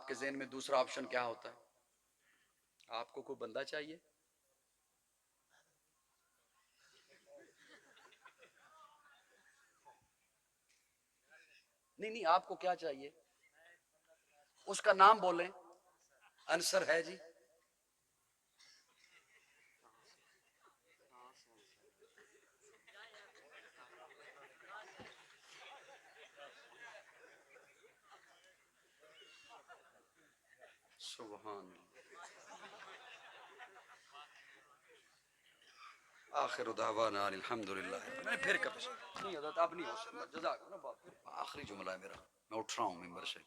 کے ذہن میں دوسرا آپشن کیا ہوتا ہے؟ آپ کو کوئی بندہ چاہیے؟ نہیں، آپ کو کیا چاہیے؟ اس کا نام بولیں، آنسر ہے جی۔ سبحان آخر دعوانا الحمدللہ۔ میں پھر کبھی نہیں حضرت، اب نہیں ہو سکتا، جزاک اللہ بات۔ آخری جملہ ہے میرا، میں اٹھ رہا ہوں ممبر سے۔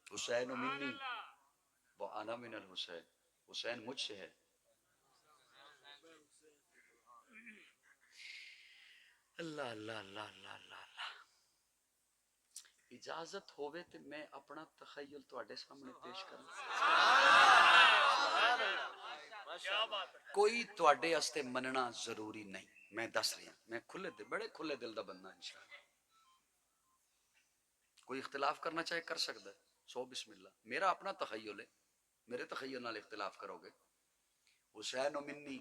حسین منی وانا من الحسین، حسین مجھ سے ہے۔ اللہ اللہ اللہ اللہ اللہ اللہ۔ اجازت ہوئے تو میں اپنا تخیل تواڈے سامنے پیش کروں۔ کوئی تواڈے واسطے مننا ضروری نہیں، میں دس رہا، میں کھلے دل، بڑے کھلے دل دا بندہ انشاءاللہ۔ کوئی اختلاف کرنا چاہے کر سکتا ہے، سو بسم اللہ۔ میرا اپنا تخیل ہے، میرے تخیل نال اختلاف کرو گے۔ حسین منی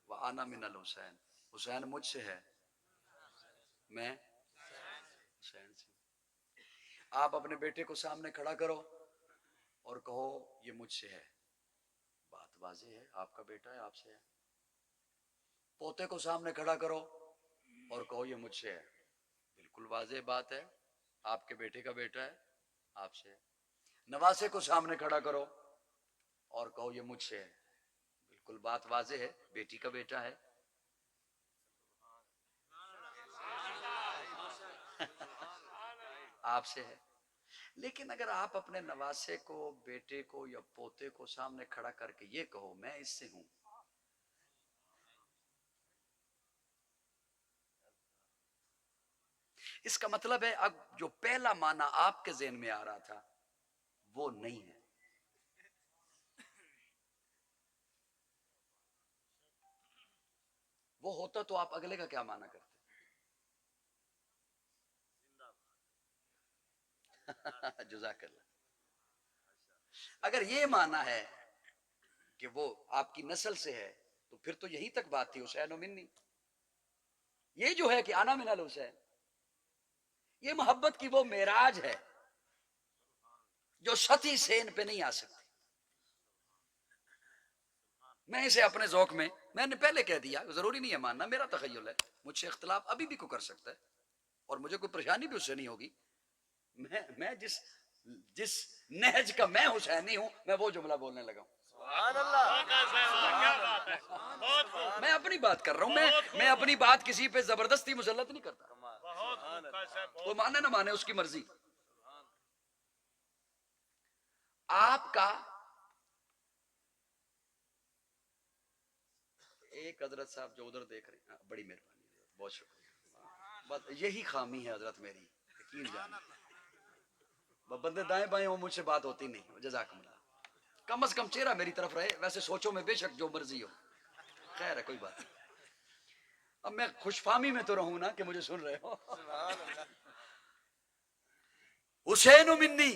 وانا من الحسین، حسین مجھ سے ہے، میں حسین سے۔ آپ اپنے بیٹے کو سامنے کھڑا کرو اور کہو یہ مجھ سے ہے، بات واضح ہے، آپ کا بیٹا ہے، آپ سے ہے۔ پوتے کو سامنے کھڑا کرو اور کہو یہ مجھ سے ہے، بالکل واضح بات ہے، آپ کے بیٹے کا بیٹا ہے، آپ سے ہے۔ نواسے کو سامنے کھڑا کرو اور کہو یہ مجھ سے ہے، بالکل بات واضح ہے، بیٹی کا بیٹا ہے۔ آپ سے ہے۔ لیکن اگر آپ اپنے نواسے کو، بیٹے کو یا پوتے کو سامنے کھڑا کر کے یہ کہو میں اس سے ہوں، اس کا مطلب ہے اب جو پہلا معنی آپ کے ذہن میں آ رہا تھا وہ نہیں ہے۔ وہ ہوتا تو آپ اگلے کا کیا معنی کرتے؟ جزاک اللہ۔ اگر یہ معنی ہے کہ وہ آپ کی نسل سے ہے تو پھر تو یہی تک بات تھی، حسین و منی۔ یہ جو ہے کہ انا من الحسین، یہ محبت کی وہ معراج ہے جو ستی سین پہ نہیں آ سکتی۔ میں اسے اپنے ذوق میں نے پہلے کہہ دیا، ضروری نہیں ہے ماننا، میرا تخیل ہے، مجھ سے اختلاف ابھی بھی کو کر سکتا ہے اور مجھے کوئی پریشانی بھی اس سے نہیں ہوگی۔ میں جس نہج کا میں حسینی ہوں، میں وہ جملہ بولنے لگا ہوں۔ میں اپنی بات کر رہا ہوں، میں اپنی بات کسی پہ زبردستی مسلط نہیں کرتا، وہ مانے نہ مانے اس کی مرضی۔ آپ کا ایک حضرت صاحب جو ادھر دیکھ رہے ہیں، بڑی مہربانی، بہت شکریہ، بس یہی خامی ہے حضرت میری، یقین جانا، بندے دائیں بائیں ہوں مجھ سے بات ہوتی نہیں، جزاکم اللہ۔ کم از کم چہرہ میری طرف رہے، ویسے سوچو میں بے شک جو مرضی ہو، خیر ہے کوئی بات نہیں۔ اب میں خوش فہمی میں تو رہوں نا کہ مجھے سن رہے ہو۔ حسین منی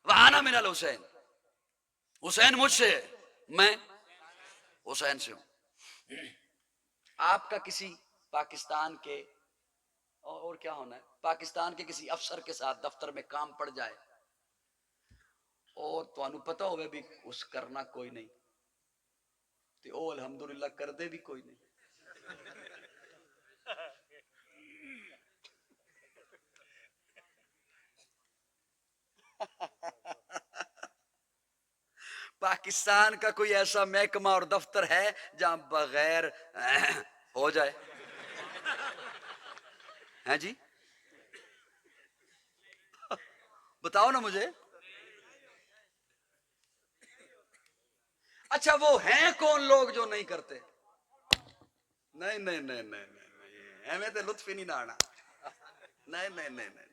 وانا من الحسین، حسین مجھ سے ہے، میں حسین سے ہوں۔ آپ کا کسی پاکستان کے اور کیا ہونا ہے، پاکستان کے کسی افسر کے ساتھ دفتر میں کام پڑ جائے اور تو پتہ ہوئے بھی اس کرنا کوئی نہیں تو او الحمدللہ کر دے بھی کوئی نہیں۔ پاکستان کا کوئی ایسا محکمہ اور دفتر ہے جہاں بغیر ہو جائے؟ ہیں جی بتاؤ نا مجھے۔ اچھا وہ ہیں کون لوگ جو نہیں کرتے؟ نہیں نہیں نہیں نہیں نہیں، ہمیں تو لطف ہی نہیں نہ آنا۔ نہیں نہیں نہیں نہیں،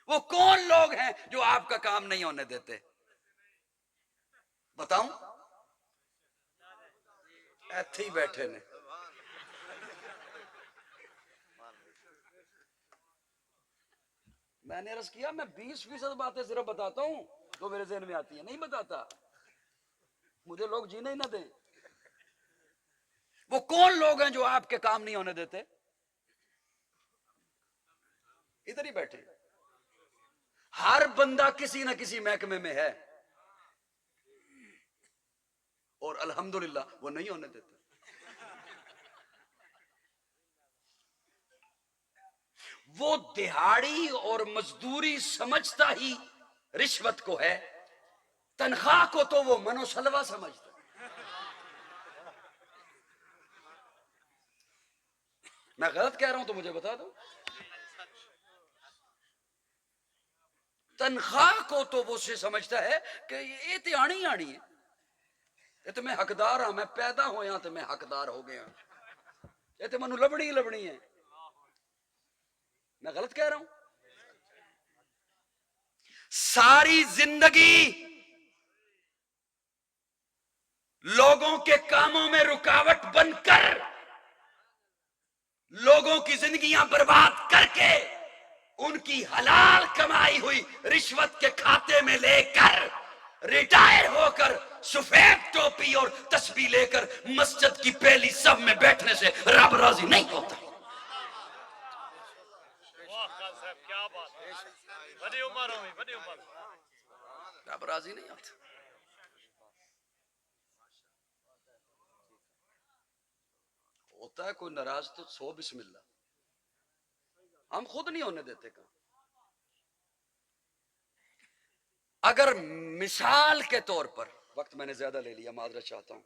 وہ کون لوگ ہیں جو آپ کا کام نہیں ہونے دیتے؟ بتاؤں؟ ایتھے ہی بیٹھے نے۔ میں نے عرض کیا میں 20% باتیں صرف بتاتا ہوں جو میرے ذہن میں آتی ہیں، نہیں بتاتا، مجھے لوگ جینے ہی نہ دیں۔ وہ کون لوگ ہیں جو آپ کے کام نہیں ہونے دیتے؟ ادھر ہی بیٹھے، ہر بندہ کسی نہ کسی محکمے میں ہے، اور الحمدللہ وہ نہیں ہونے دیتے۔ وہ دہاڑی اور مزدوری سمجھتا ہی رشوت کو ہے، تنخواہ کو تو وہ منو سلوا سمجھتا ہے۔ میں غلط کہہ رہا ہوں تو مجھے بتا دو۔ تنخواہ کو تو وہ سے سمجھتا ہے کہ یہ تو آنی آنی ہے، یہ تو میں حقدار ہاں، میں پیدا ہویا تو میں حقدار ہو گیا، یہ تو منو لبنی ہی لبنی ہے۔ میں غلط کہہ رہا ہوں؟ ساری زندگی لوگوں کے کاموں میں رکاوٹ بن کر، لوگوں کی زندگیاں برباد کر کے، ان کی حلال کمائی ہوئی رشوت کے کھاتے میں لے کر، ریٹائر ہو کر سفید ٹوپی اور تسبیح لے کر مسجد کی پہلی صف میں بیٹھنے سے رب راضی نہیں ہوتا۔ رب راضی نہیں ہوتا۔ ہوتا ہے کوئی ناراض تو سو بسم اللہ، ہم خود نہیں ہونے دیتے کام۔ اگر مثال کے طور پر، وقت میں نے زیادہ لے لیا، معذرت چاہتا ہوں،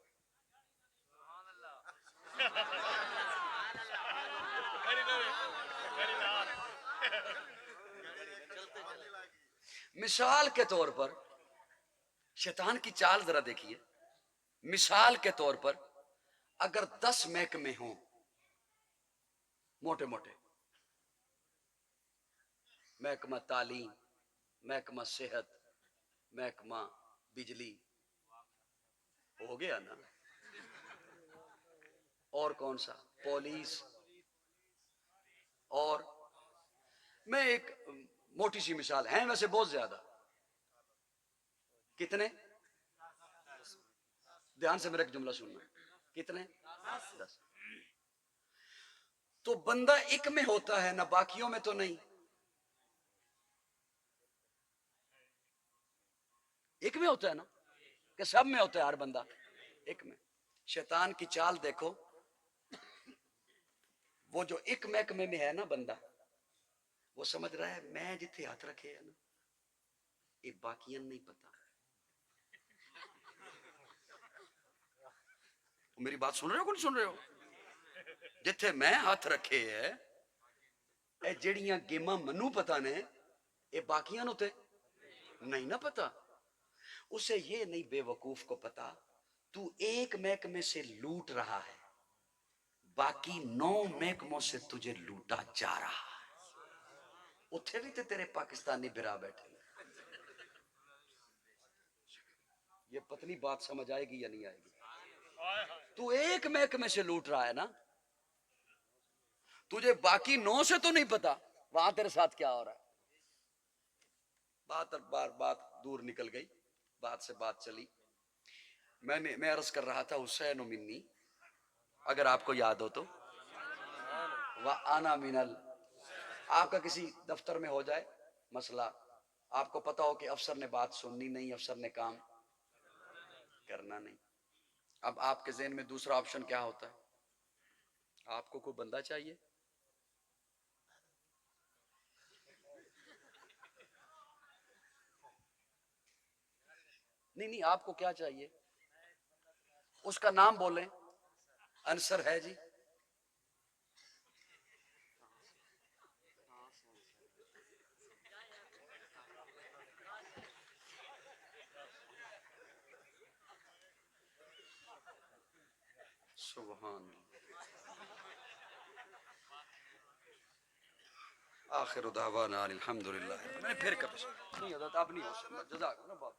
مثال کے طور پر شیطان کی چال ذرا دیکھیے۔ مثال کے طور پر اگر 10 محکمے ہوں موٹے موٹے، محکمہ تعلیم، محکمہ صحت، محکمہ بجلی، ہو گیا نا، اور کون سا، پولیس، اور میں ایک موٹی سی مثال، ہیں ویسے بہت زیادہ، کتنے؟ دھیان سے میرا ایک جملہ سننا، کتنے؟ 10۔ تو بندہ ایک میں ہوتا ہے نا، باقیوں میں تو نہیں، ایک میں ہوتا ہے نا، کہ سب میں ہوتا ہے ہر بندہ ایک میں۔ شیطان کی چال دیکھو، وہ جو ایک محکمے میں ہے نا بندہ، وہ سمجھ رہا ہے میں جتھے ہاتھ رکھے ہے نا، یہ باقیاں نہیں پتا۔ میری بات سن رہے ہو کہ نہیں سن رہے ہو؟ جتھے میں ہاتھ رکھے ہے، اے جڑیاں گیماں منو پتا نے، اے باقیاں نو تے نہیں نہ پتا۔ اسے یہ نہیں بے وقوف کو پتا تو ایک محکمے سے لوٹ رہا ہے، باقی 9 محکموں سے تجھے لوٹا جا رہا ہے۔ اتھے بھی تے تیرے پاکستانی برا بیٹھے۔ یہ پتلی بات سمجھ آئے گی یا نہیں آئے گی؟ تو ایک محکمے سے لوٹ رہا ہے نا، تجھے باقی 9 سے تو نہیں پتا وہاں تیرے ساتھ کیا ہو رہا ہے۔ بات دور نکل گئی، بات سے بات چلی۔ میں عرض کر رہا تھا حسین و منی، اگر آپ کو یاد ہو تو، وَأَنَا مِنَ آپ کا کسی دفتر میں ہو جائے مسئلہ، آپ کو پتا ہو کہ افسر نے بات سننی نہیں، افسر نے کام کرنا نہیں، اب آپ کے ذہن میں دوسرا آپشن کیا ہوتا ہے؟ آپ کو کوئی بندہ چاہیے، نہیں آپ کو کیا چاہیے؟ اس کا نام بولیں، انصر ہے جی، سبحان اللہ۔ آخر دعوانا الحمدللہ۔ میں نے پھر کبھی نہیں حضرت، اب نہیں ہو سکتا، جزاک اللہ بات۔